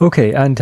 Okay, and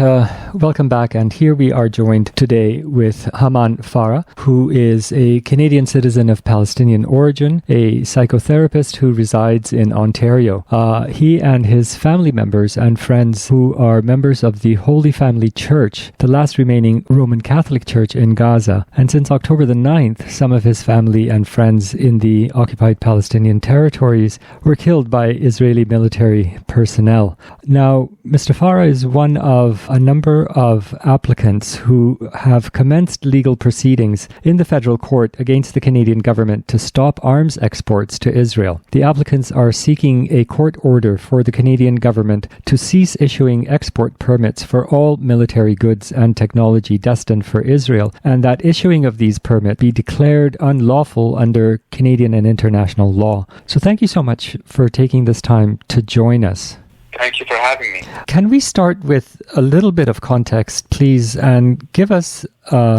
welcome back. And here we are joined today with Hammam Farah, who is a Canadian citizen of Palestinian origin, a psychotherapist who resides in Ontario. He and his family members and friends who are members of the Holy Family Church, the last remaining Roman Catholic Church in Gaza. And since October the 9th, some of his family and friends in the occupied Palestinian territories were killed by Israeli military personnel. Now, Mr. Farah is one of a number of applicants who have commenced legal proceedings in the federal court against the Canadian government to stop arms exports to Israel. The applicants are seeking a court order for the Canadian government to cease issuing export permits for all military goods and technology destined for Israel, and that issuing of these permits be declared unlawful under Canadian and international law. So thank you so much for taking this time to join us. Thank you for having me. Can we start with a little bit of context, please, and give us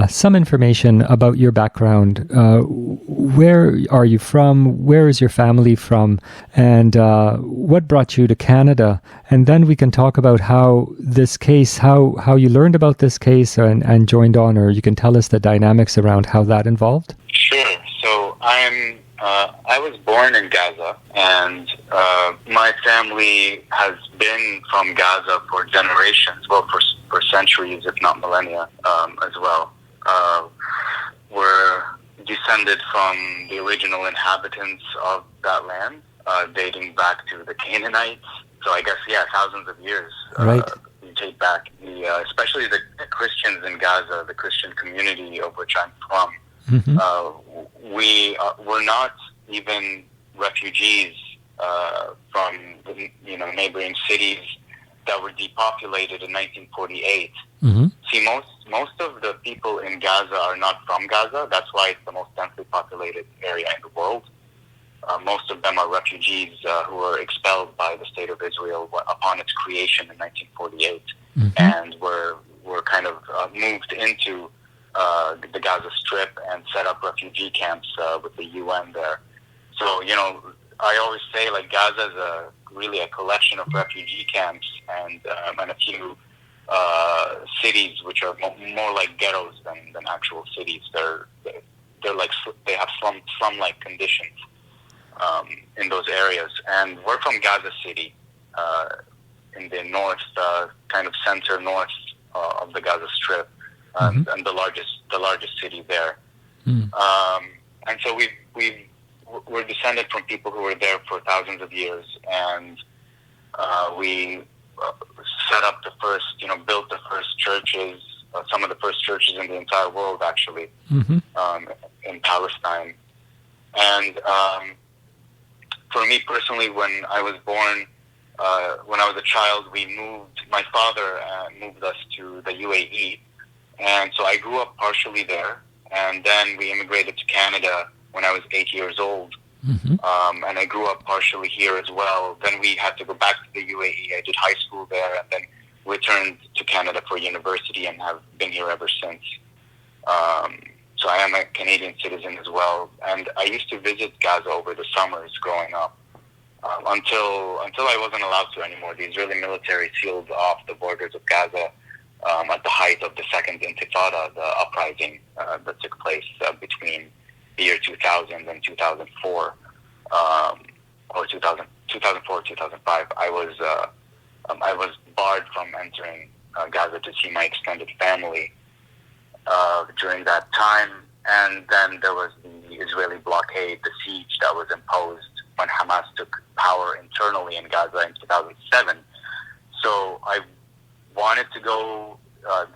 some information about your background? Where are you from? Where is your family from? And what brought you to Canada? And then we can talk about how this case, how you learned about this case and joined on, or you can tell us the dynamics around how that involved. Sure. So I was born in Gaza, and my family has been from Gaza for generations, well, for centuries, if not millennia, as well. We're descended from the original inhabitants of that land, dating back to the Canaanites. So I guess, thousands of years. Right. We date back, especially the Christians in Gaza, the Christian community of which I'm from. Mm-hmm. We're not even refugees from the neighboring cities that were depopulated in 1948. Mm-hmm. See, most of the people in Gaza are not from Gaza. That's why it's the most densely populated area in the world. Most of them are refugees who were expelled by the State of Israel upon its creation in 1948, mm-hmm. and were kind of moved into the Gaza Strip and set up refugee camps with the UN there. So, I always say, Gaza is really a collection of refugee camps and a few cities which are more like ghettos than actual cities. They're like, they have slum-like conditions in those areas. And we're from Gaza City, in the north, kind of center north of the Gaza Strip. Mm-hmm. And the largest city there, and so we're descended from people who were there for thousands of years, and we set up the first, built the first churches, some of the first churches in the entire world, actually, mm-hmm. In Palestine. And for me personally, when I was born, when I was a child, my father moved us to the UAE. And so I grew up partially there, and then we immigrated to Canada when I was 8 years old. Mm-hmm. And I grew up partially here as well. Then we had to go back to the UAE. I did high school there, and then returned to Canada for university and have been here ever since. So I am a Canadian citizen as well. And I used to visit Gaza over the summers growing up, until I wasn't allowed to anymore. The Israeli military sealed off the borders of Gaza at the height of the Second Intifada, the uprising that took place between the year 2000 and 2004, or 2004, 2005. I was barred from entering Gaza to see my extended family during that time. And then there was the Israeli blockade, the siege that was imposed when Hamas took power internally in Gaza in 2007. So I wanted to go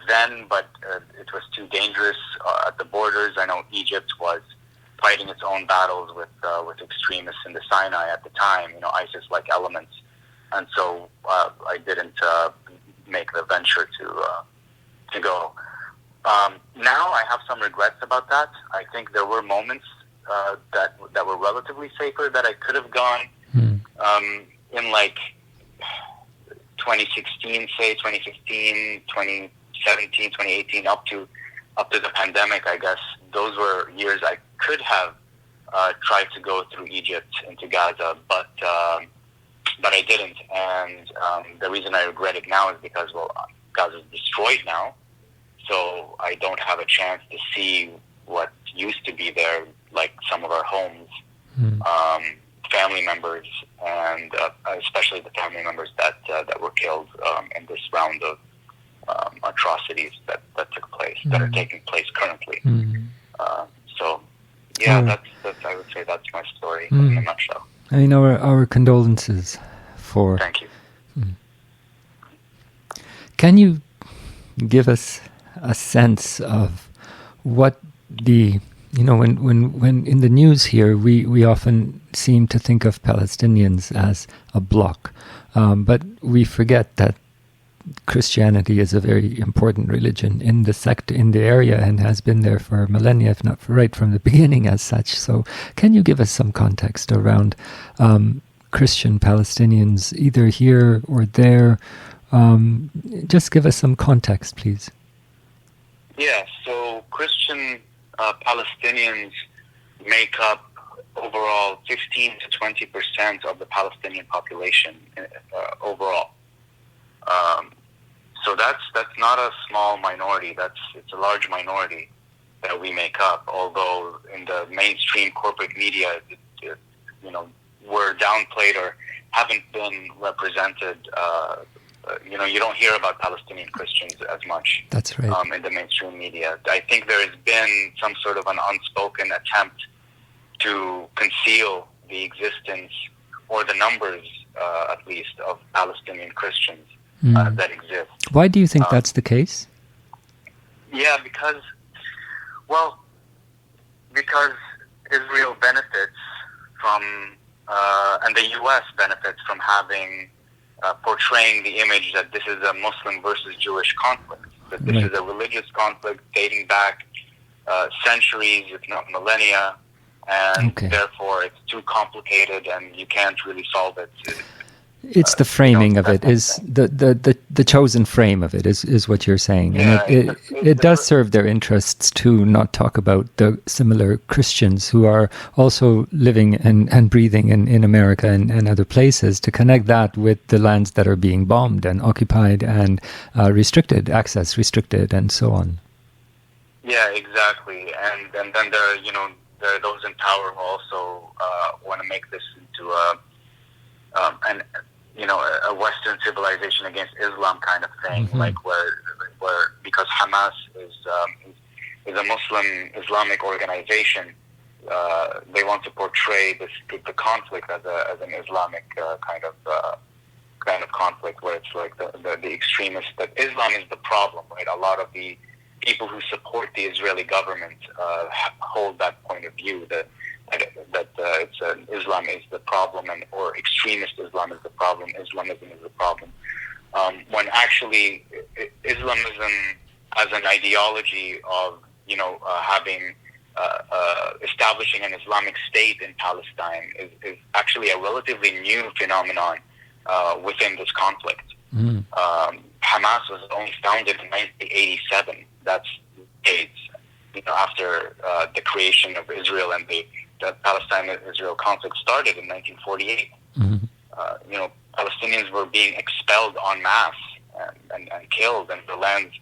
then, but it was too dangerous at the borders. I know Egypt was fighting its own battles with extremists in the Sinai at the time, ISIS-like elements, and so I didn't make the venture to go. Now I have some regrets about that. I think there were moments that were relatively safer that I could have gone in 2016, say 2015, 2017, 2018, up to the pandemic. I guess those were years I could have tried to go through Egypt into Gaza, but but I didn't. And the reason I regret it now is because, well, Gaza is destroyed now, so I don't have a chance to see what used to be there, like some of our homes, family members, and especially the family members that were killed in this round of atrocities that took place, that are taking place currently. So, yeah, that's I would say that's my story in a nutshell. I mean, our condolences for... Thank you. Can you give us a sense of what the... when in the news here, we often seem to think of Palestinians as a bloc, but we forget that Christianity is a very important religion in the sector, in the area, and has been there for millennia, if not right from the beginning as such. So can you give us some context around Christian Palestinians, either here or there? Just give us some context, please. Yeah, so Christian Palestinians make up overall 15 to 20% of the Palestinian population overall. So that's not a small minority. It's a large minority that we make up. Although in the mainstream corporate media, we're downplayed or haven't been represented. You don't hear about Palestinian Christians as much. That's right. In the mainstream media, I think there has been some sort of an unspoken attempt to conceal the existence or the numbers, at least, of Palestinian Christians that exist. Why do you think that's the case? Yeah, because Israel benefits from, and the U.S. benefits from having, portraying the image that this is a Muslim versus Jewish conflict, that this is a religious conflict dating back centuries, if not millennia, and therefore it's too complicated and you can't really solve it. It's the framing of it, is the chosen frame of it is what you're saying. Yeah, and it does serve their interests to not talk about the similar Christians who are also living and breathing in America and other places, to connect that with the lands that are being bombed and occupied and access restricted and so on. Yeah, exactly. And then there are those in power who also want to make this into a Western civilization against Islam kind of thing, like where because Hamas is a Muslim Islamic organization, they want to portray the conflict as an Islamic kind of conflict, where it's like the extremists, that Islam is the problem, right? A lot of the people who support the Israeli government hold that point of view, that Islam is the problem, or extremist Islam is the problem, Islamism is the problem. When actually Islamism as an ideology of establishing an Islamic State in Palestine is actually a relatively new phenomenon within this conflict. Hamas was only founded in 1987. That's decades after the creation of Israel, and the Palestine-Israel conflict started in 1948. Palestinians were being expelled en masse and killed, and their lands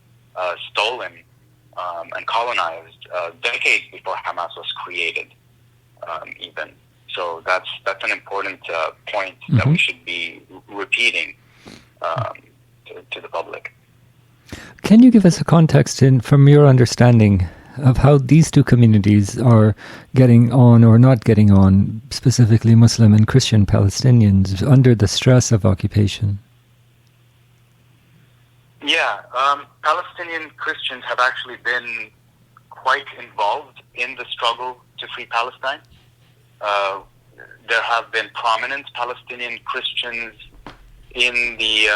stolen and colonized decades before Hamas was created, even. So that's an important point that we should be repeating to the public. Can you give us a context from your understanding of how these two communities are getting on or not getting on, specifically Muslim and Christian Palestinians, under the stress of occupation? Yeah, Palestinian Christians have actually been quite involved in the struggle to free Palestine. There have been prominent Palestinian Christians in the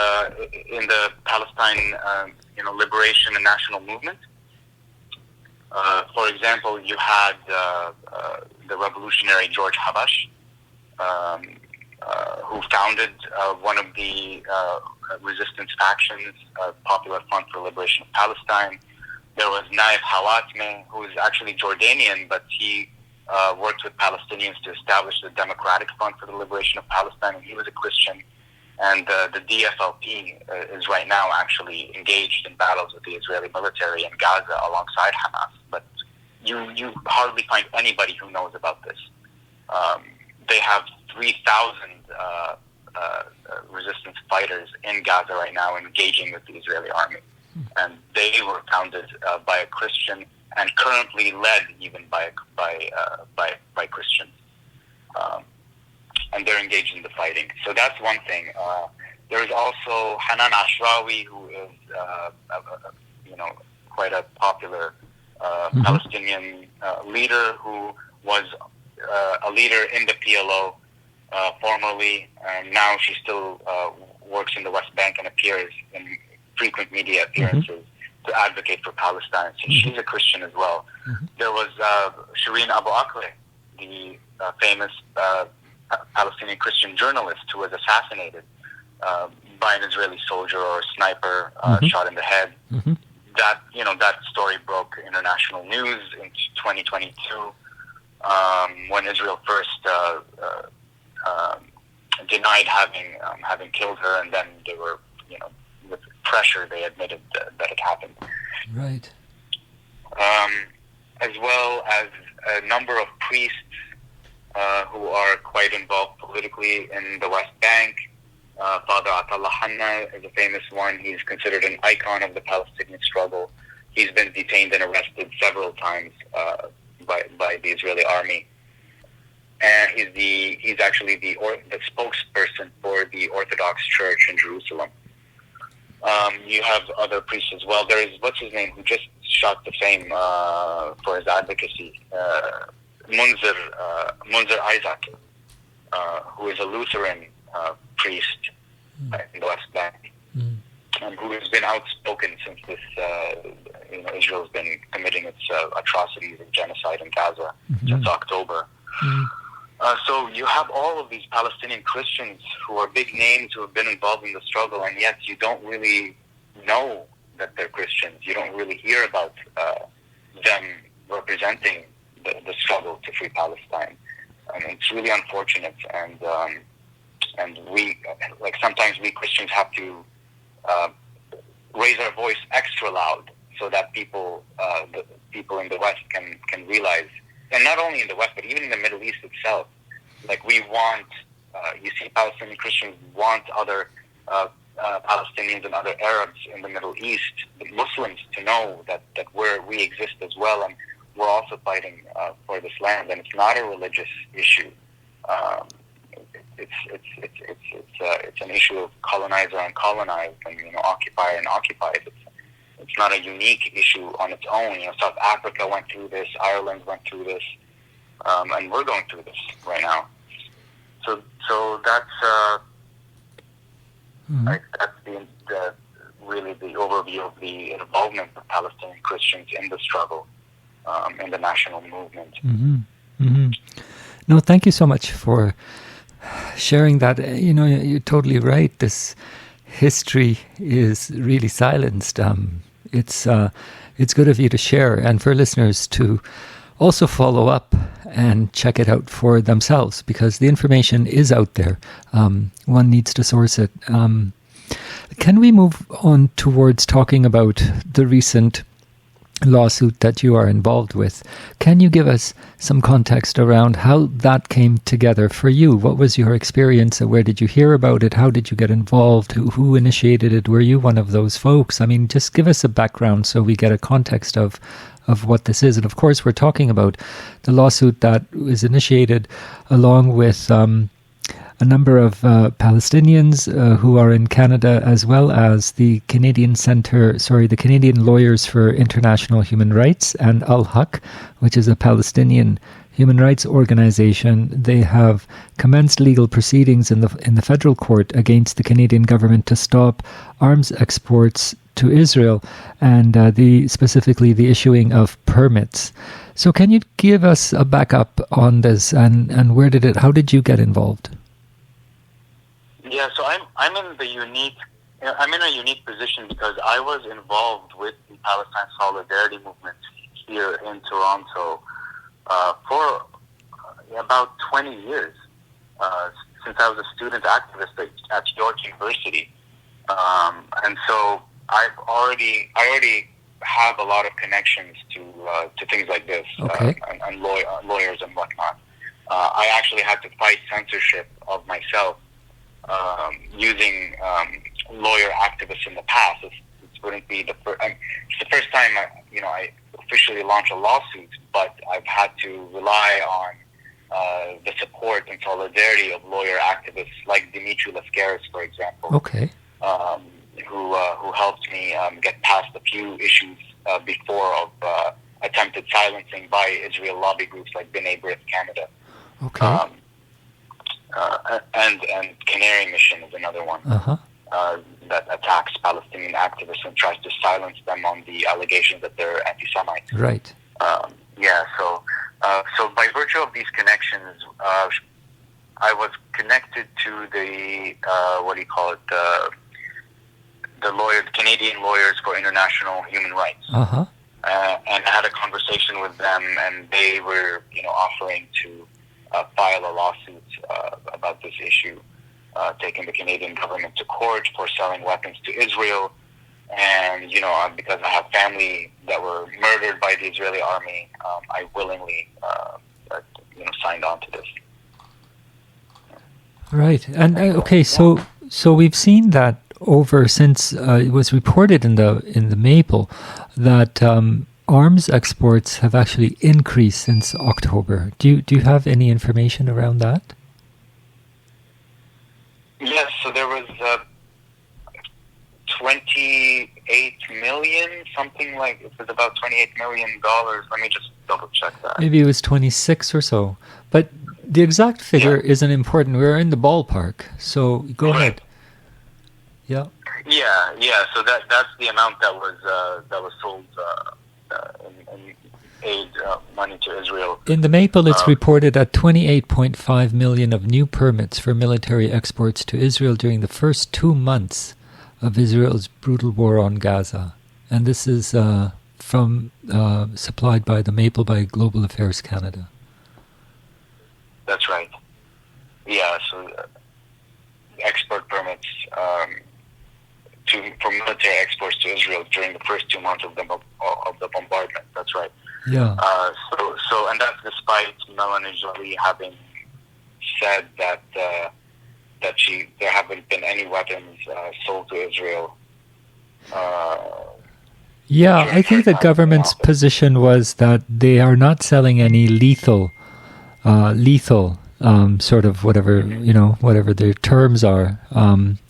Palestine liberation and national movement. For example, you had the revolutionary George Habash, who founded one of the resistance factions, Popular Front for Liberation of Palestine. There was Naif Hawatmeh, who is actually Jordanian, but he worked with Palestinians to establish the Democratic Front for the Liberation of Palestine, and he was a Christian. And the DFLP is right now actually engaged in battles with the Israeli military in Gaza alongside Hamas. But you hardly find anybody who knows about this. They have 3,000 resistance fighters in Gaza right now engaging with the Israeli army. And they were founded by a Christian and currently led even by Christians. And they're engaged in the fighting. So that's one thing. There's also Hanan Ashrawi, who is, quite a popular Palestinian leader who was a leader in the PLO formerly. Now she still works in the West Bank and appears in frequent media appearances to advocate for Palestine. So she's a Christian as well. There was Shireen Abu Akleh, the famous Palestinian Christian journalist who was assassinated by an Israeli soldier or a sniper shot in the head. That story broke international news in 2022 when Israel first denied having killed her, and then they were, with pressure, they admitted that it happened. Right. As well as a number of priests who are quite involved politically in the West Bank. Father Atallah Hanna is a famous one. He's considered an icon of the Palestinian struggle. He's been detained and arrested several times by the Israeli army. And he's actually the spokesperson for the Orthodox Church in Jerusalem. You have other priests as well. There is, what's his name, who just shot the fame for his advocacy, Munzer Isaac, who is a Lutheran priest in the West Bank, and who has been outspoken since this, Israel's been committing its atrocities and genocide in Gaza since October. So you have all of these Palestinian Christians who are big names who have been involved in the struggle, and yet you don't really know that they're Christians. You don't really hear about them representing the struggle to free Palestine. And it's really unfortunate, and we, sometimes we Christians have to raise our voice extra loud so that the people in the West can realize, and not only in the West, but even in the Middle East itself. We want, you see, Palestinian Christians want other Palestinians and other Arabs in the Middle East, the Muslims, to know that we exist as well, and we're also fighting for this land. And it's not a religious issue. It's an issue of colonizer and colonized, and occupier and occupied. It's not a unique issue on its own. South Africa went through this, Ireland went through this, and we're going through this right now. So that's that's really the overview of the involvement of Palestinian Christians in the struggle, in the national movement. No, thank you so much for sharing that. You're totally right. This history is really silenced. It's good of you to share, and for listeners to also follow up and check it out for themselves, because the information is out there. One needs to source it. Can we move on towards talking about the recent lawsuit that you are involved with? Can you give us some context around how that came together for you? What was your experience? Where did you hear about it? How did you get involved? Who initiated it? Were you one of those folks? I mean, just give us a background so we get a context of what this is. And of course, we're talking about the lawsuit that was initiated along with a number of Palestinians who are in Canada, as well as the Canadian Lawyers for International Human Rights and Al-Haq, which is a Palestinian human rights organization. They have commenced legal proceedings in the federal court against the Canadian government to stop arms exports to Israel, and specifically the issuing of permits. So can you give us a backup on this, and how did you get involved? Yeah, so I'm in a unique position because I was involved with the Palestine Solidarity Movement here in Toronto for about 20 years since I was a student activist at York University, and so I already have a lot of connections to things like this, and lawyers and whatnot. I actually had to fight censorship of myself using lawyer activists in the past. It wouldn't be it's the first time I officially launch a lawsuit, but I've had to rely on the support and solidarity of lawyer activists like Dimitri Lascaris, for example, who helped me get past a few issues before of attempted silencing by Israel lobby groups like B'nai B'rith Canada. And Canary Mission is another one that attacks Palestinian activists and tries to silence them on the allegations that they're anti-Semites. Right. So by virtue of these connections, I was connected to the the Canadian Lawyers for International Human Rights, and I had a conversation with them, and they were offering to file a lawsuit about this issue, taking the Canadian government to court for selling weapons to Israel. And, because I have family that were murdered by the Israeli army, I willingly, signed on to this. Right. And, so we've seen that since it was reported in the Maple that arms exports have actually increased since October. Do you have any information around that? Yes, so there was 28 million, something like, it was about $28 million. Let me just double check that. Maybe it was 26 or so. But the exact figure isn't important. We're in the ballpark. So go ahead. Yeah. Yeah. So that's the amount that was sold in aid money to Israel. In the Maple, it's reported at 28.5 million of new permits for military exports to Israel during the first 2 months of Israel's brutal war on Gaza. And this is from supplied by the Maple by Global Affairs Canada. That's right. Yeah, so export permits for military exports to Israel during the first 2 months of the bombardment. That's right. Yeah. So and that's despite Melanie Jolie having said that there haven't been any weapons sold to Israel. I think the government's position was that they are not selling any lethal sort of whatever their terms are.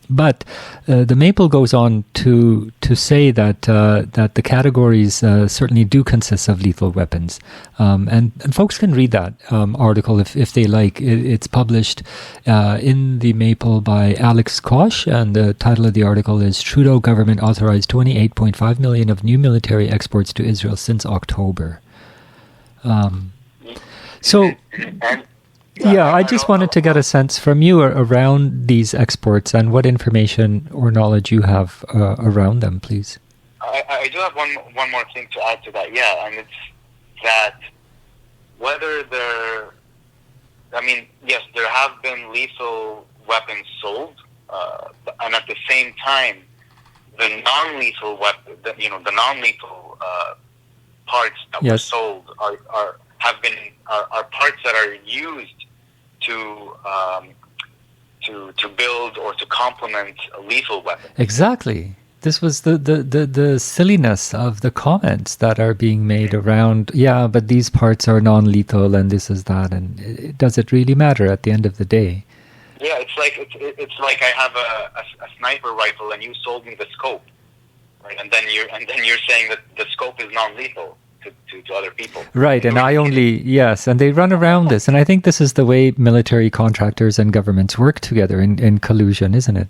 But the Maple goes on to say that the categories certainly do consist of lethal weapons, and folks can read that article if they like. It's published in the Maple by Alex Kosh, and the title of the article is "Trudeau Government Authorized 28.5 million of new military exports to Israel since October." I just wanted to get a sense from you around these exports and what information or knowledge you have around them, please. I do have one more thing to add to that. Yeah, and it's that whether yes, there have been lethal weapons sold, and at the same time, the non-lethal parts that were sold are parts that are used to build or to complement a lethal weapon. Exactly. This was the silliness of the comments that are being made around, but these parts are non-lethal and this is that, and does it really matter at the end of the day? Yeah, it's like I have a sniper rifle and you sold me the scope, right? And then you're saying that the scope is non-lethal to other people. Right, and and they run around this, and I think this is the way military contractors and governments work together in collusion, isn't it?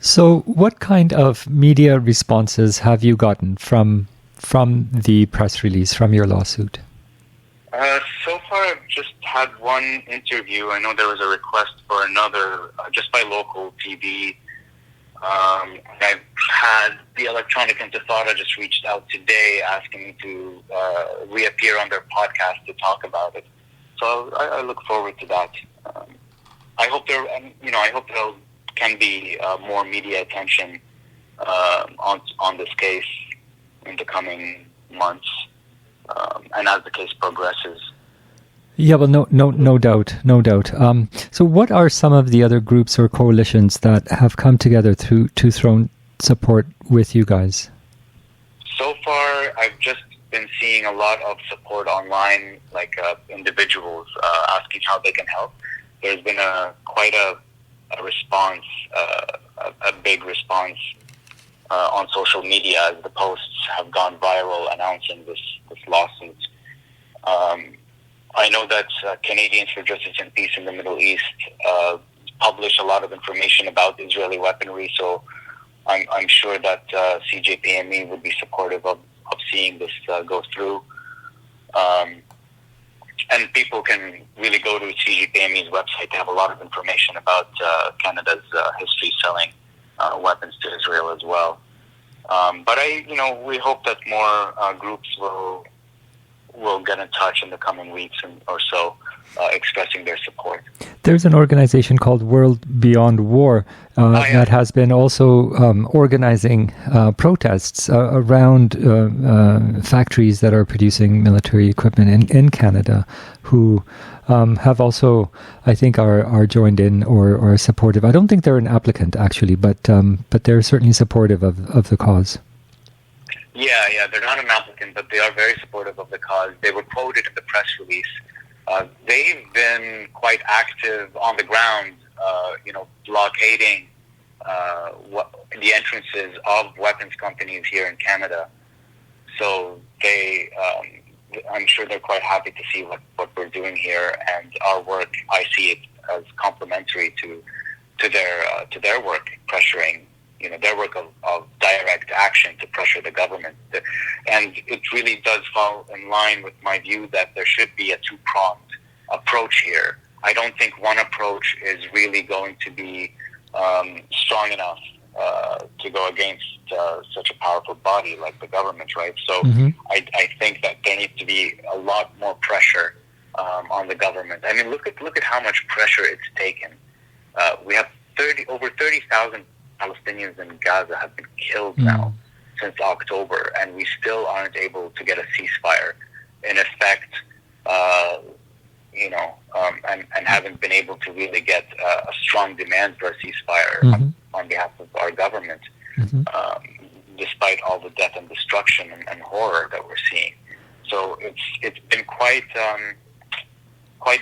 So what kind of media responses have you gotten from the press release, from your lawsuit? So far, I've just had one interview. I know there was a request for another, just by local TV. I've had the Electronic Intifada just reached out today asking me to reappear on their podcast to talk about it. So I look forward to that. I hope there can be more media attention on this case in the coming months, and as the case progresses. Yeah, well, no doubt. So what are some of the other groups or coalitions that have come together to throw support with you guys? So far, I've just been seeing a lot of support online, like individuals asking how they can help. There's been quite a response, a big response on social media as the posts have gone viral announcing this lawsuit. I know that Canadians for Justice and Peace in the Middle East publish a lot of information about Israeli weaponry, so I'm sure that CJPME would be supportive of seeing this go through. And people can really go to CJPME's website to have a lot of information about Canada's history selling weapons to Israel as well. But we hope that more groups will get in touch in the coming weeks or so, expressing their support. There's an organization called World Beyond War that has been also organizing protests around factories that are producing military equipment in Canada, who have also, I think, are joined in or are supportive. I don't think they're an applicant, actually, but they're certainly supportive of the cause. Yeah, they're not an applicant, but they are very supportive of the cause. They were quoted in the press release. They've been quite active on the ground, blockading the entrances of weapons companies here in Canada. So I'm sure they're quite happy to see what we're doing here, and our work. I see it as complementary to their work, pressuring. Their work of direct action to pressure the government. And it really does fall in line with my view that there should be a two-pronged approach here. I don't think one approach is really going to be strong enough to go against such a powerful body like the government, right? So I think that there needs to be a lot more pressure on the government. I mean, look at how much pressure it's taken. We have over 30,000 Palestinians in Gaza have been killed now since October, and we still aren't able to get a ceasefire in effect, and haven't been able to really get a strong demand for a ceasefire on behalf of our government, despite all the death and destruction and horror that we're seeing. So it's been quite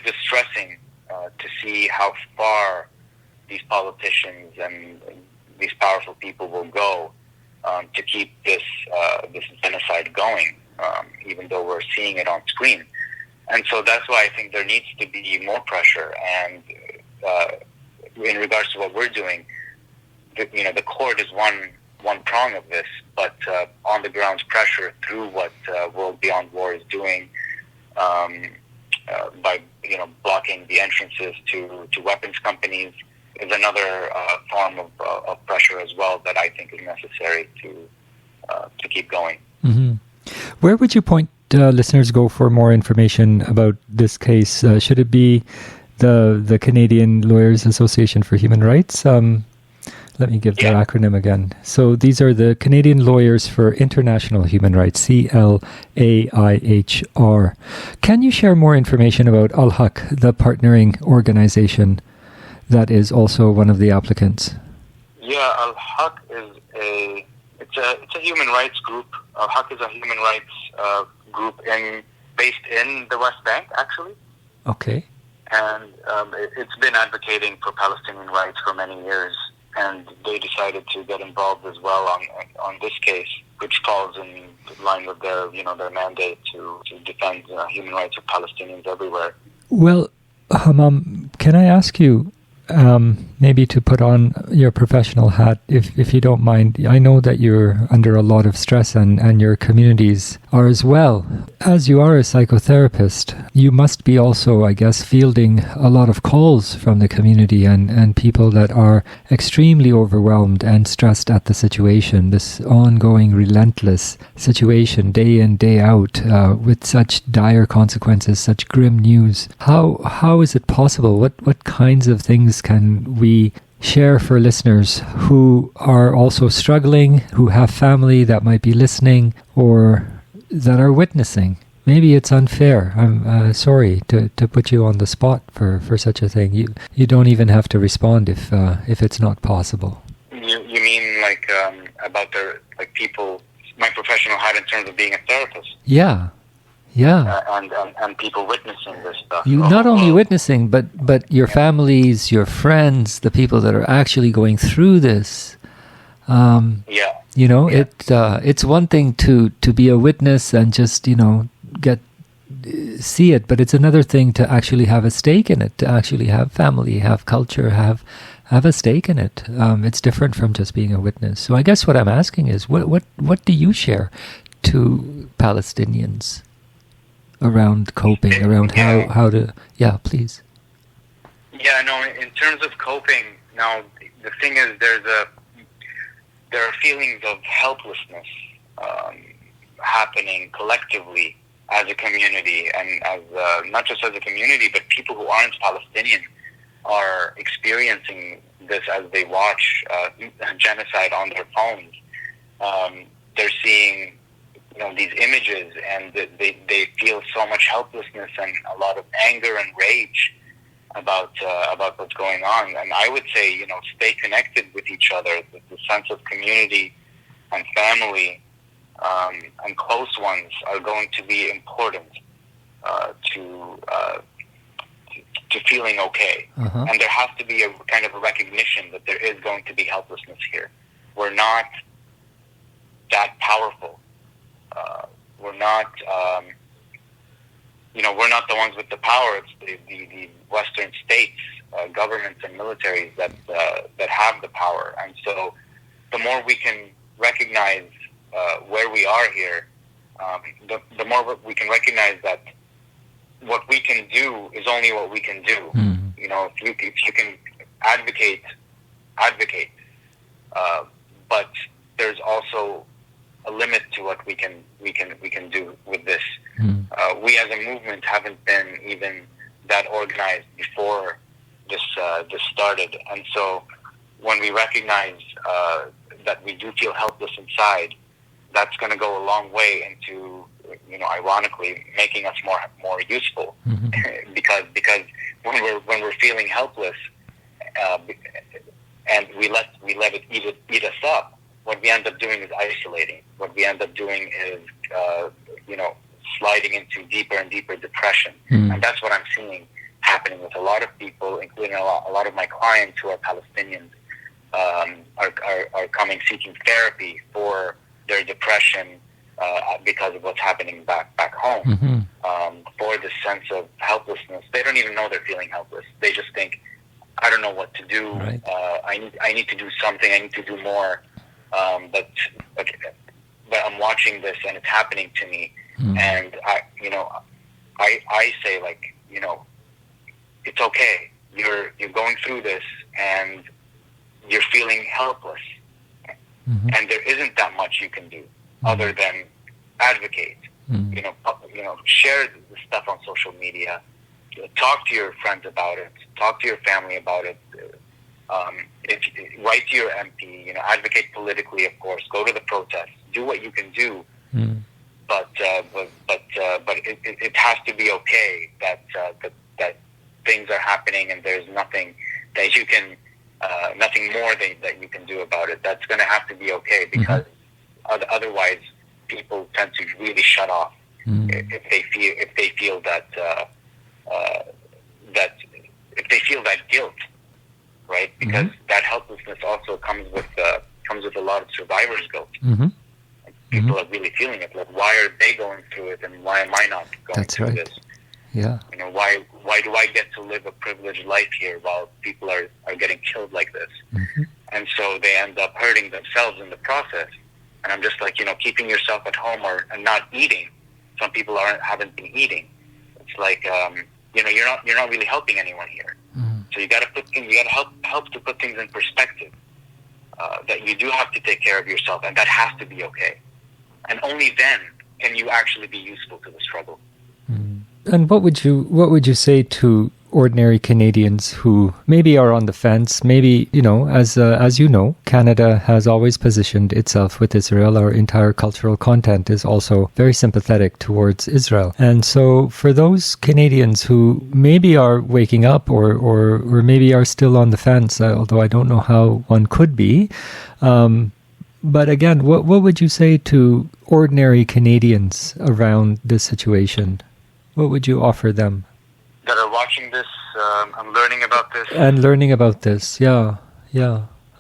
distressing to see how far these politicians and these powerful people will go to keep this genocide going, even though we're seeing it on screen. And so that's why I think there needs to be more pressure. And in regards to what we're doing, the court is one prong of this, but on the ground pressure through what World Beyond War is doing by blocking the entrances to weapons companies is another form of pressure as well that I think is necessary to keep going. Where would you point listeners go for more information about this case? Should it be the Canadian Lawyers Association for Human Rights? Let me give that acronym again. So these are the Canadian Lawyers for International Human Rights, CLAIHR. Can you share more information about Al-Haq, the partnering organization that is also one of the applicants? Yeah, Al-Haq is a human rights group. Al-Haq is a human rights group based in the West Bank, actually. Okay. And it's been advocating for Palestinian rights for many years, and they decided to get involved as well on this case, which falls in line with their mandate to defend human rights of Palestinians everywhere. Well, Hammam, can I ask you, maybe to put on your professional hat, if you don't mind. I know that you're under a lot of stress and your communities are as well. As you are a psychotherapist, you must be also, I guess, fielding a lot of calls from the community and people that are extremely overwhelmed and stressed at the situation, this ongoing, relentless situation, day in, day out, with such dire consequences, such grim news. How is it possible? What kinds of things can we share for listeners who are also struggling, who have family that might be listening or that are witnessing? Maybe it's unfair. I'm sorry to put you on the spot for such a thing. You don't even have to respond if it's not possible. You mean like about the people, my professional hat in terms of being a therapist? Yeah. And people witnessing this stuff. You not only witnessing, but your families, your friends, the people that are actually going through this. It's one thing to be a witness and just see it, but it's another thing to actually have a stake in it, to actually have family, have culture, have a stake in it. It's different from just being a witness. So I guess what I'm asking is, what do you share to Palestinians around coping, around how to... Yeah, please. Yeah, no, in terms of coping, now, the thing is, there are feelings of helplessness happening collectively as a community, and as not just as a community, but people who aren't Palestinian are experiencing this as they watch genocide on their phones. They're seeing these images, and they feel so much helplessness and a lot of anger and rage about what's going on. And I would say, stay connected with each other. The sense of community and family and close ones are going to be important to feeling okay. Uh-huh. And there has to be a kind of a recognition that there is going to be helplessness here. We're not that powerful. We're not, we're not the ones with the power. It's the Western states, governments, and militaries that have the power. And so, the more we can recognize where we are here, the more we can recognize that what we can do is only what we can do. Mm. If you can advocate. But there's also a limit to what we can do with this. Mm. We as a movement haven't been even that organized before this started, and so when we recognize that we do feel helpless inside, that's going to go a long way into ironically making us more useful. Mm-hmm. because when we're feeling helpless and we let it eat us up, what we end up doing is isolating. What we end up doing is, sliding into deeper and deeper depression. Mm. And that's what I'm seeing happening with a lot of people, including a lot of my clients who are Palestinians, are coming seeking therapy for their depression because of what's happening back home. Mm-hmm. For this sense of helplessness. They don't even know they're feeling helpless. They just think, I don't know what to do. Right. I need to do something. I need to do more. But I'm watching this and it's happening to me, and I say it's okay. You're going through this and you're feeling helpless, mm-hmm. and there isn't that much you can do other than advocate. Mm-hmm. Share the stuff on social media. Talk to your friends about it. Talk to your family about it. Write to your MP, advocate politically, of course. Go to the protests. Do what you can do, but it has to be okay that things are happening and there's nothing that you can, nothing more that you can do about it. That's going to have to be okay, because otherwise people tend to really shut off if they feel that guilt. Right, because that helplessness also comes with a lot of survivor's guilt. Mm-hmm. People are really feeling it. Like, why are they going through it, and why am I not going through this? Yeah. Why do I get to live a privileged life here while people are getting killed like this? Mm-hmm. And so they end up hurting themselves in the process. And I'm just like, keeping yourself at home and not eating. Some people haven't been eating. It's like, you're not really helping anyone here. Mm-hmm. So you got to help to put things in perspective. That you do have to take care of yourself, and that has to be okay. And only then can you actually be useful to the struggle. Mm-hmm. And what would you say to ordinary Canadians who maybe are on the fence? Maybe, as you know, Canada has always positioned itself with Israel. Our entire cultural content is also very sympathetic towards Israel. And so for those Canadians who maybe are waking up or maybe are still on the fence, although I don't know how one could be, but again, what would you say to ordinary Canadians around this situation? What would you offer them? That are watching this, I'm learning about this. And learning about this, yeah.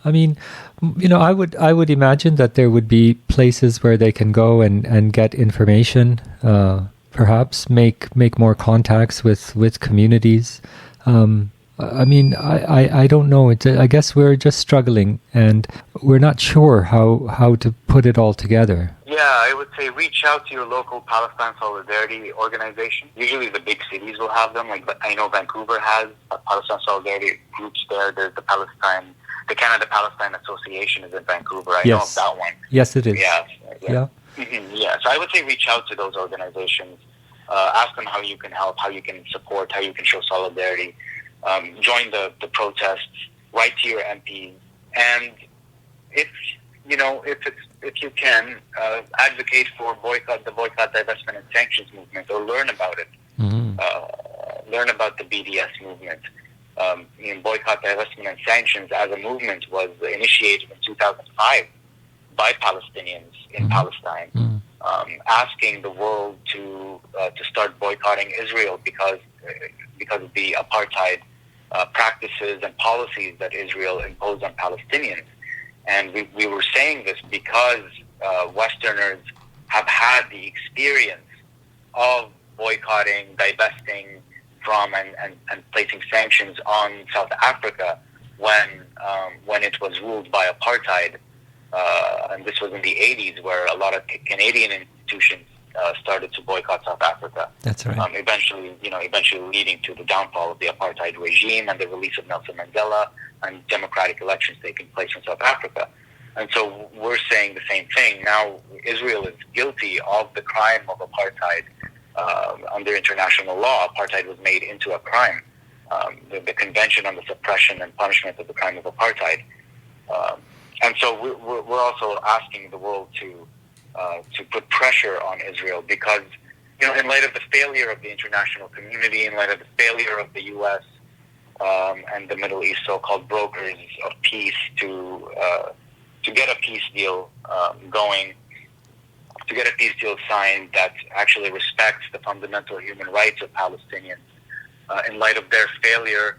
I mean, I would imagine that there would be places where they can go and get information, perhaps make more contacts with communities. I don't know. I guess we're just struggling, and we're not sure how to put it all together. Yeah, I would say reach out to your local Palestine Solidarity organization. Usually the big cities will have them. Like, I know Vancouver has a Palestine Solidarity groups there. There's the Canada-Palestine Association is in Vancouver. I know of that one. Yes, it is. Yeah. Mm-hmm. Yeah, so I would say reach out to those organizations. Ask them how you can help, how you can support, how you can show solidarity. Join the protests, write to your MPs, and if you can, advocate for the boycott, divestment, and sanctions movement, or learn about it. Mm-hmm. Learn about the BDS movement. Boycott, divestment, and sanctions as a movement was initiated in 2005 by Palestinians in Palestine, asking the world to start boycotting Israel because of the apartheid practices and policies that Israel imposed on Palestinians. And we were saying this because Westerners have had the experience of boycotting, divesting from, and placing sanctions on South Africa when it was ruled by apartheid. And this was in the 80s, where a lot of Canadian institutions started to boycott South Africa. That's right. Eventually leading to the downfall of the apartheid regime and the release of Nelson Mandela and democratic elections taking place in South Africa. And so we're saying the same thing. Now Israel is guilty of the crime of apartheid. Under international law, apartheid was made into a crime. The Convention on the Suppression and Punishment of the Crime of Apartheid. And so we're also asking the world to put pressure on Israel because, in light of the failure of the international community, in light of the failure of the U.S. And the Middle East so-called brokers of peace to get a peace deal going, to get a peace deal signed that actually respects the fundamental human rights of Palestinians. In light of their failure,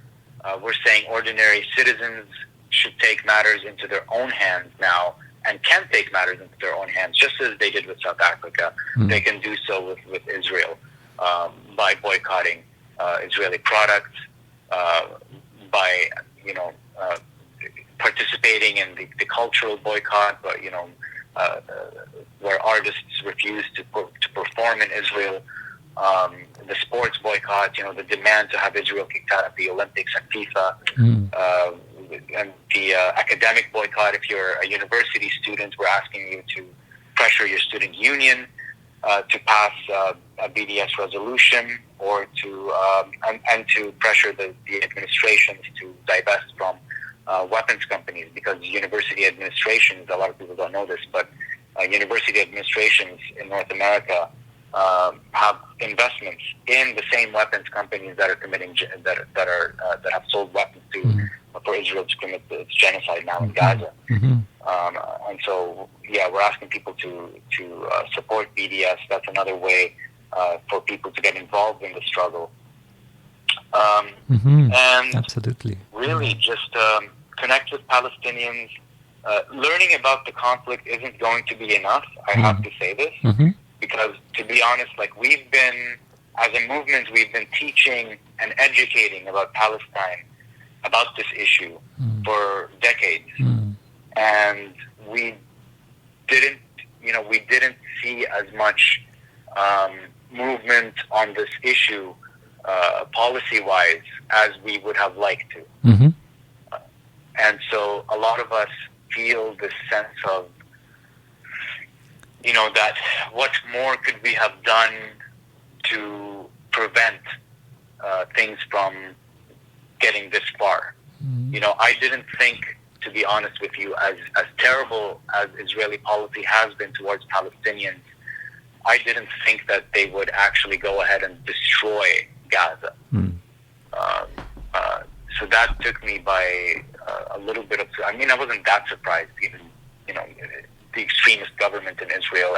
we're saying ordinary citizens should take matters into their own hands now, and can take matters into their own hands, just as they did with South Africa. They can do so with Israel by boycotting Israeli products, by participating in the cultural boycott, but where artists refuse to perform in Israel, the sports boycott, the demand to have Israel kicked out of the Olympics and FIFA, and the academic boycott. If you're a university student, we're asking you to pressure your student union to pass a BDS resolution, or and to pressure the administrations to divest from weapons companies, because university administrations, a lot of people don't know this, but university administrations in North America have investments in the same weapons companies that are committing that have sold weapons for Israel to commit its genocide now in Gaza. And so, we're asking people to support BDS. That's another way for people to get involved in the struggle. And absolutely, really just connect with Palestinians. Learning about the conflict isn't going to be enough. I have to say this, because to be honest, we've been as a movement, we've been teaching and educating about Palestine, about this issue for decades. And we didn't see as much movement on this issue policy-wise as we would have liked to. And so a lot of us feel this sense of, that what more could we have done to prevent things from getting this far. I didn't think, to be honest with you, as terrible as Israeli policy has been towards Palestinians, I didn't think that they would actually go ahead and destroy Gaza. So that took me by a little bit of... I wasn't that surprised, even, the extremist government in Israel,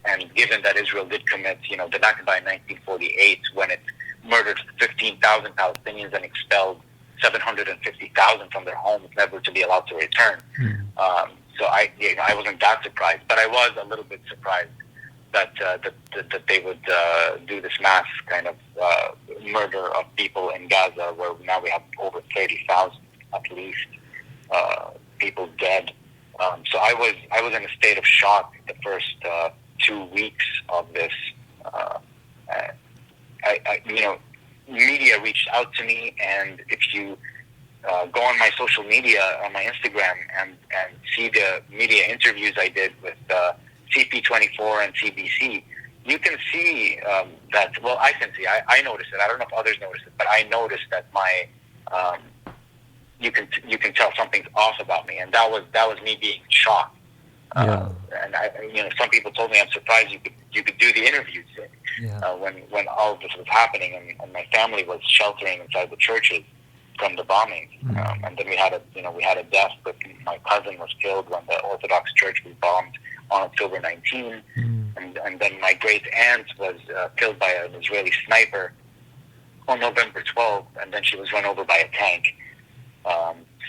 and given that Israel did commit, the Nakba in 1948, when it murdered 15,000 Palestinians and expelled 750,000 from their homes, never to be allowed to return. So I wasn't that surprised, but I was a little bit surprised that they would do this mass kind of murder of people in Gaza, where now we have over 30,000 at least people dead. So I was in a state of shock the first 2 weeks of this. Media reached out to me, and if you go on my social media, on my Instagram, and see the media interviews I did with CP24 and CBC, you can see that. Well, I can see. I noticed it. I don't know if others noticed it, but I noticed that my you can tell something's off about me, and that was me being shocked. And some people told me, I'm surprised you could do the interviews when all of this was happening, and my family was sheltering inside the churches from the bombing. And then we had a death, but my cousin was killed when the Orthodox Church was bombed on October 19, and then my great aunt was killed by an Israeli sniper on November 12th, and then she was run over by a tank.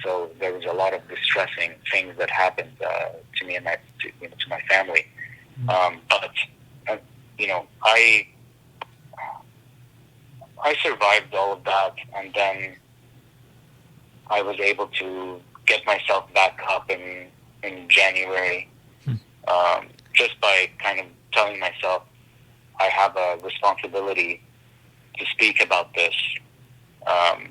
So there was a lot of distressing things that happened to me and to my family. But I survived all of that, and then I was able to get myself back up in January, just by kind of telling myself I have a responsibility to speak about this,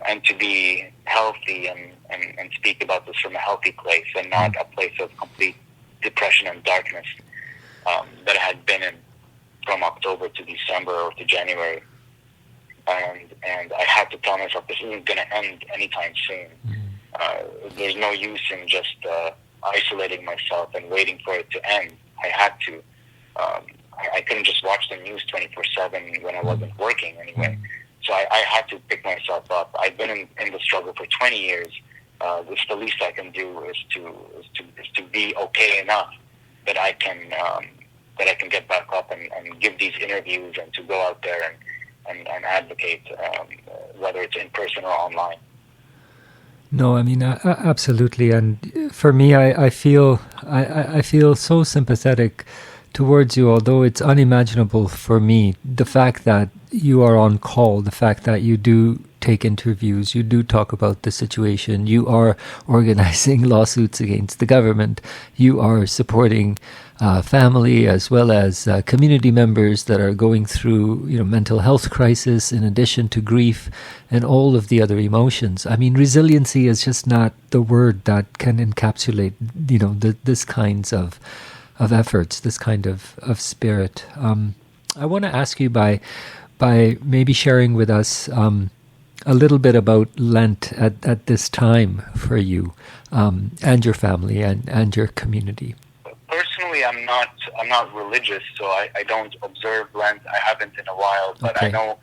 and to be healthy and speak about this from a healthy place, and not a place of complete depression and darkness that I had been in from October to December or to January. And I had to tell myself this isn't going to end anytime soon. There's no use in just isolating myself and waiting for it to end. I had to. I couldn't just watch the news 24/7 when I wasn't working anyway. So I had to pick myself up. I've been in the struggle for 20 years. Which the least I can do is to be okay enough that I can get back up and give these interviews, and to go out there and advocate, whether it's in person or online. No, I mean, absolutely. And for me, I feel so sympathetic towards you, although it's unimaginable for me. The fact that you are on call, the fact that you do take interviews, you do talk about the situation, you are organizing lawsuits against the government, you are supporting family as well as community members that are going through, mental health crisis, in addition to grief and all of the other emotions. I mean, resiliency is just not the word that can encapsulate, this kinds of efforts, this kind of spirit. I want to ask you by maybe sharing with us a little bit about Lent at this time for you and your family and your community. Personally, I'm not religious, so I don't observe Lent. I haven't in a while, but okay. I know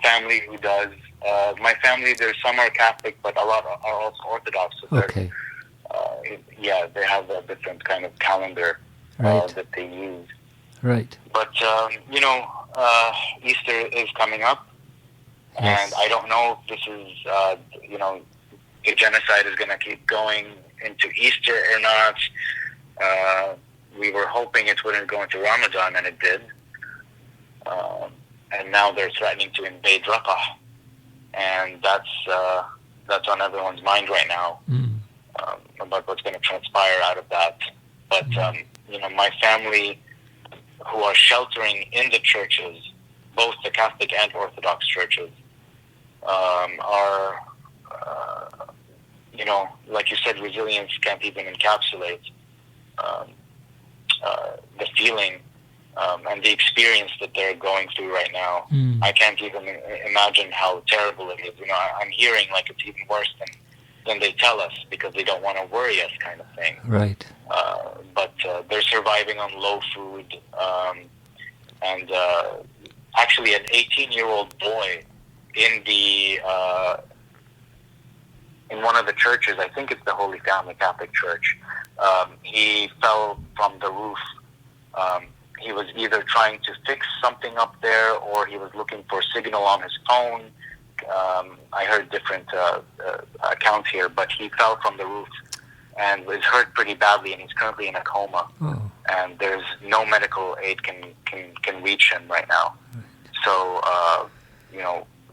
family who does. My family, some are Catholic, but a lot are also Orthodox. So okay. They have a different kind of calendar that they use. Right. But Easter is coming up. Yes. And I don't know if this is, the genocide is going to keep going into Easter or not. We were hoping it wouldn't go into Ramadan, and it did. and now they're threatening to invade Raqqa, and that's on everyone's mind right now, about what's going to transpire out of that. But my family, who are sheltering in the churches, both the Catholic and Orthodox churches, are like you said, resilience can't even encapsulate the feeling and the experience that they're going through right now. I can't even imagine how terrible it is. I'm hearing like it's even worse than they tell us, because they don't want to worry us, kind of thing. Right. But they're surviving on low food, and actually an 18-year-old boy in one of the churches, I think it's the Holy Family Catholic Church, he fell from the roof. He was either trying to fix something up there, or he was looking for a signal on his phone. I heard different accounts here, but he fell from the roof and was hurt pretty badly, and he's currently in a coma. Oh. And there's no medical aid can reach him right now. So,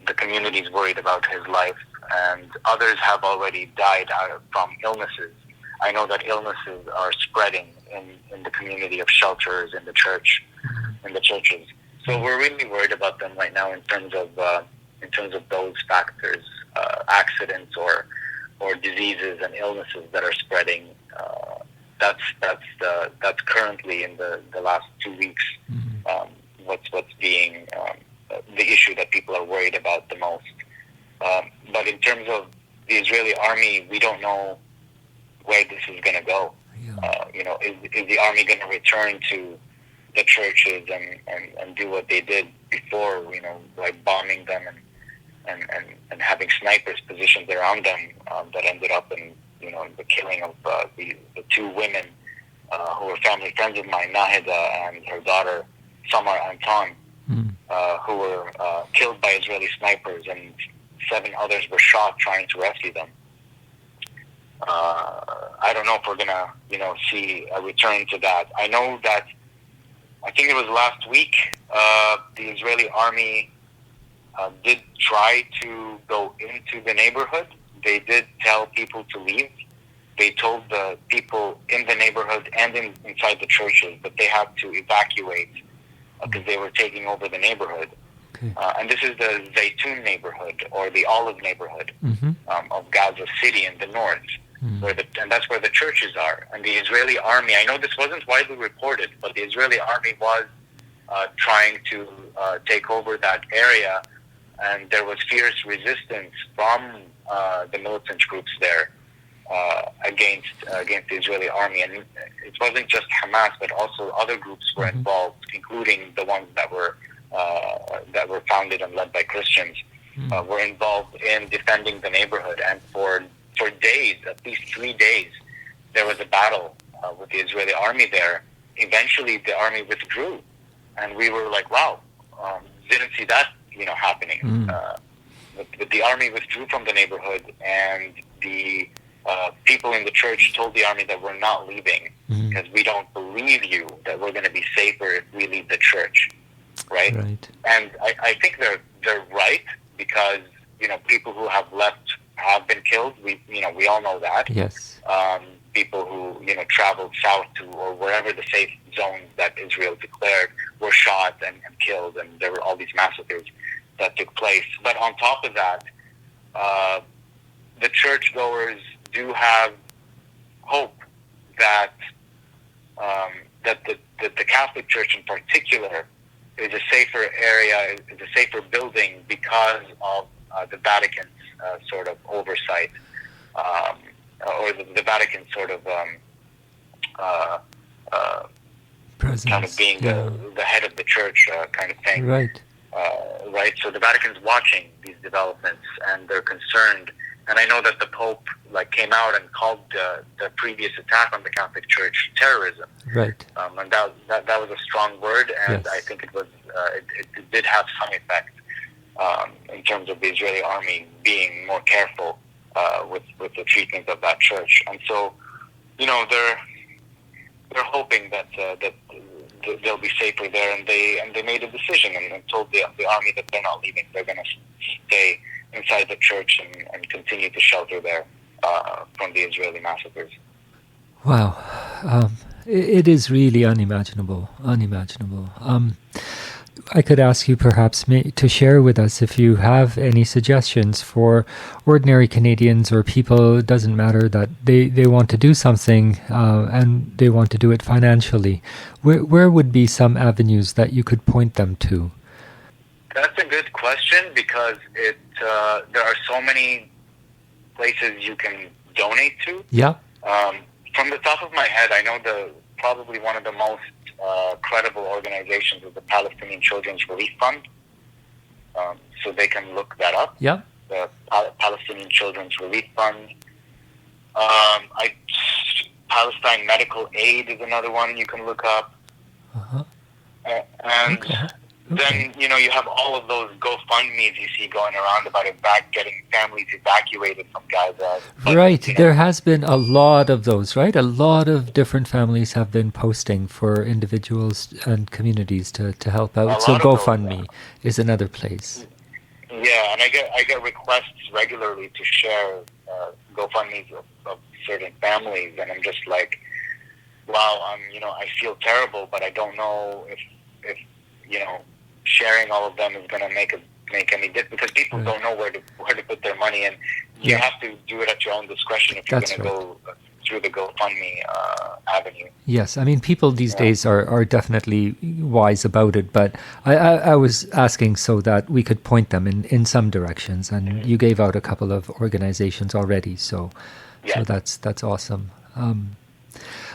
the community is worried about his life, and others have already died from illnesses. I know that illnesses are spreading in the community of shelters in the church, in the churches. So we're really worried about them right now in terms of those factors, accidents or diseases and illnesses that are spreading. That's currently in the last 2 weeks. What's being the issue that people are worried about the most. But in terms of the Israeli army, we don't know where this is going to go. Is the army going to return to the churches and do what they did before, like bombing them and having snipers positioned around them, that ended up in, the killing of the two women who were family friends of mine, Nahida and her daughter, Samar Anton, who were killed by Israeli snipers, and 7 others were shot trying to rescue them. I don't know if we're gonna, see a return to that. I know that, I think it was last week, the Israeli army did try to go into the neighborhood. They did tell people to leave. They told the people in the neighborhood and inside the churches that they had to evacuate, because they were taking over the neighborhood. Okay. And this is the Zaytun neighborhood, or the Olive neighborhood, of Gaza City in the north, and that's where the churches are. And the Israeli army, I know this wasn't widely reported, but the Israeli army was trying to take over that area, and there was fierce resistance from the militant groups there against the Israeli army. And it wasn't just Hamas, but also other groups were involved, including the ones that were founded and led by Christians, were involved in defending the neighborhood. And for days, at least 3 days, there was a battle with the Israeli army there. Eventually, the army withdrew, and we were like, wow, didn't see that, happening. But the army withdrew from the neighborhood, and the people in the church told the army that we're not leaving, because we don't believe you that we're going to be safer if we leave the church, right? And I think they're right, because people who have left have been killed. We all know that. Yes. People who traveled south to, or wherever the safe zones that Israel declared, were shot and killed, and there were all these massacres that took place. But on top of that, the churchgoers do have hope that the Catholic Church in particular is a safer area, is a safer building, because of the Vatican's sort of oversight, or the Vatican sort of presence, kind of being the head of the church, kind of thing. Right. So the Vatican's watching these developments, and they're concerned. And I know that the Pope came out and called the previous attack on the Catholic Church terrorism. Right. And that was a strong word, and yes. I think it was it did have some effect in terms of the Israeli army being more careful with the treatment of that church. And so, they're hoping that they'll be safer there. and they made a decision and told the army that they're not leaving. They're going to stay inside the church and continue to shelter there from the Israeli massacres. Wow. It is really unimaginable. I could ask you perhaps to share with us if you have any suggestions for ordinary Canadians or people, it doesn't matter, that they want to do something and they want to do it financially. Where would be some avenues that you could point them to? That's a good question, because there are so many places you can donate to. Yeah. From the top of my head, I know probably one of the most credible organizations is the Palestinian Children's Relief Fund. So they can look that up. Yeah. The Palestinian Children's Relief Fund. Palestine Medical Aid is another one you can look up. Uh-huh. And then, you have all of those GoFundMes you see going around about getting families evacuated from Gaza. Right. There has been a lot of those, right? A lot of different families have been posting for individuals and communities to help out. So GoFundMe is another place. Yeah, and I get requests regularly to share GoFundMes of certain families, and I'm just like, wow, I feel terrible, but I don't know if sharing all of them is going to make any difference, because people don't know where to put their money, and you have to do it at your own discretion if you're going to go through the GoFundMe avenue. Yes, I mean, people these days are definitely wise about it, but I was asking so that we could point them in some directions, and you gave out a couple of organizations already, so that's awesome.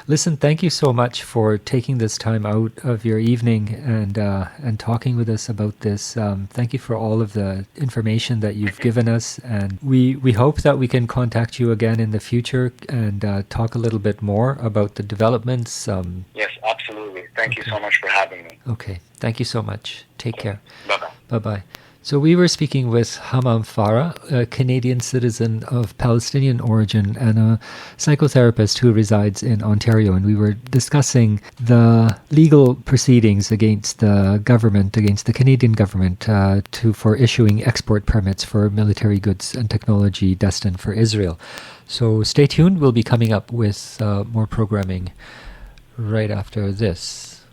Listen, thank you so much for taking this time out of your evening and talking with us about this. Thank you for all of the information that you've given us, and we hope that we can contact you again in the future and talk a little bit more about the developments. Yes, absolutely. Thank you so much for having me. Okay, thank you so much. Take care. Bye-bye. Bye-bye. So we were speaking with Hammam Farah, a Canadian citizen of Palestinian origin and a psychotherapist who resides in Ontario. And we were discussing the legal proceedings against the government, against the Canadian government, for issuing export permits for military goods and technology destined for Israel. So stay tuned. We'll be coming up with more programming right after this.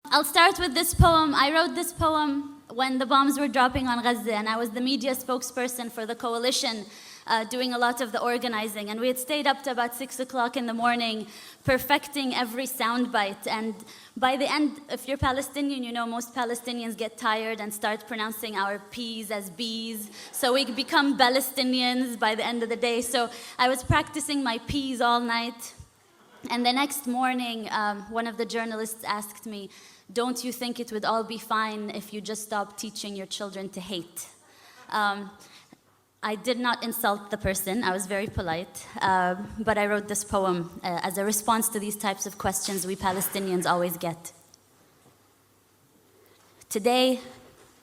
I'll start with this poem. I wrote this poem when the bombs were dropping on Gaza, and I was the media spokesperson for the coalition, doing a lot of the organizing. And we had stayed up to about 6 o'clock in the morning, perfecting every soundbite. And by the end, if you're Palestinian, most Palestinians get tired and start pronouncing our P's as B's. So we become Palestinians by the end of the day. So I was practicing my P's all night. And the next morning, one of the journalists asked me, "Don't you think it would all be fine if you just stopped teaching your children to hate?" I did not insult the person. I was very polite. But I wrote this poem as a response to these types of questions we Palestinians always get. Today,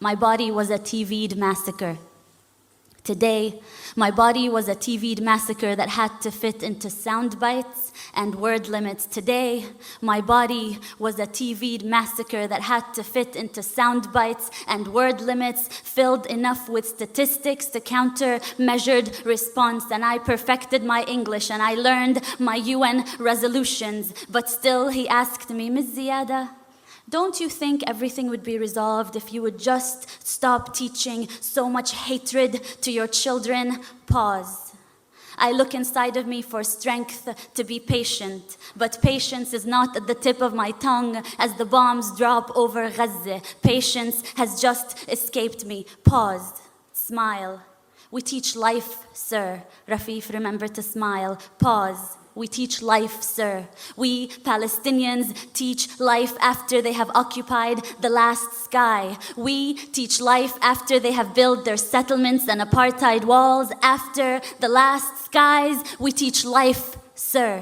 my body was a TV'd massacre. Today, my body was a TV'd massacre that had to fit into sound bites and word limits. Today, my body was a TV'd massacre that had to fit into sound bites and word limits, filled enough with statistics to counter measured response. And I perfected my English and I learned my UN resolutions. But still, he asked me, "Ms. Ziyada, don't you think everything would be resolved if you would just stop teaching so much hatred to your children?" Pause. I look inside of me for strength to be patient, but patience is not at the tip of my tongue as the bombs drop over Gaza. Patience has just escaped me. Pause. Smile. We teach life, sir. Rafif, remember to smile. Pause. We teach life, sir. We Palestinians teach life after they have occupied the last sky. We teach life after they have built their settlements and apartheid walls. After the last skies, we teach life, sir.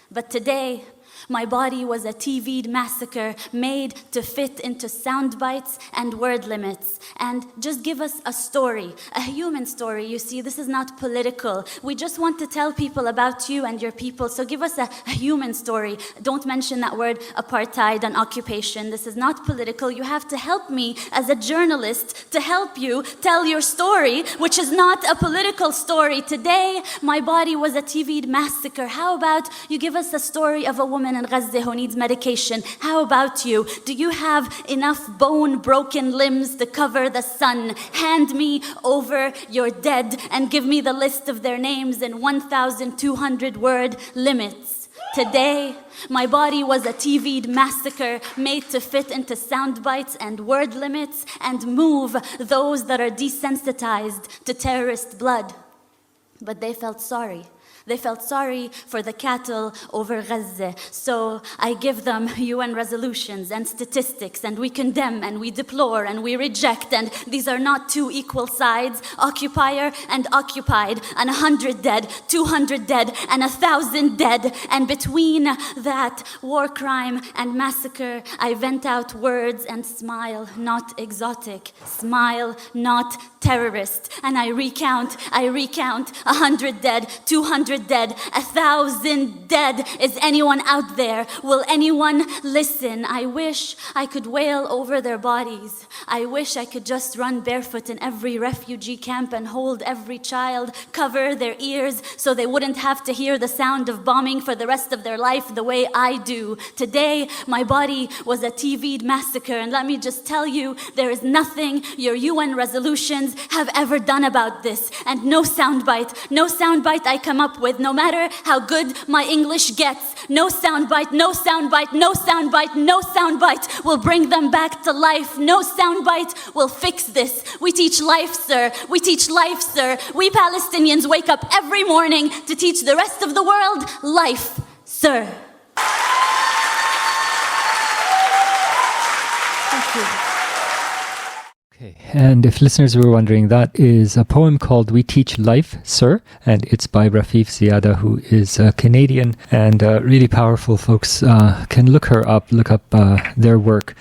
But today, My body was a TV'd massacre made to fit into sound bites and word limits. And just give us a story, a human story. You see, this is not political. We just want to tell people about you and your people. So give us a human story. Don't mention that word apartheid and occupation. This is not political. You have to help me as a journalist to help you tell your story, which is not a political story. Today, my body was a TV'd massacre. How about you give us a story of a woman in Gaza who needs medication? How about you? Do you have enough bone-broken limbs to cover the sun? Hand me over your dead and give me the list of their names in 1,200 word limits. Today, my body was a TV'd massacre made to fit into sound bites and word limits and move those that are desensitized to terrorist blood. But they felt sorry. They felt sorry for the cattle over Gaza. So I give them UN resolutions and statistics, and we condemn and we deplore and we reject. And these are not two equal sides, occupier and occupied, and 100 dead, 200 dead, and 1,000 dead. And between that war crime and massacre, I vent out words and smile, not exotic. Smile, not terrorist. And I recount 100 dead, 200 dead, 1,000 dead. Is anyone out there? Will anyone listen? I wish I could wail over their bodies. I wish I could just run barefoot in every refugee camp and hold every child, cover their ears so they wouldn't have to hear the sound of bombing for the rest of their life the way I do. Today, my body was a TV'd massacre, and let me just tell you, there is nothing your UN resolutions have ever done about this, and no soundbite I come up with, no matter how good my English gets, no soundbite will bring them back to life. No soundbite will fix this. We teach life, sir. We teach life, sir. We Palestinians wake up every morning to teach the rest of the world life, sir. Thank you. Okay. And if listeners were wondering, that is a poem called We Teach Life, Sir, and it's by Rafif Ziada, who is Canadian and really powerful. Folks can look up their work.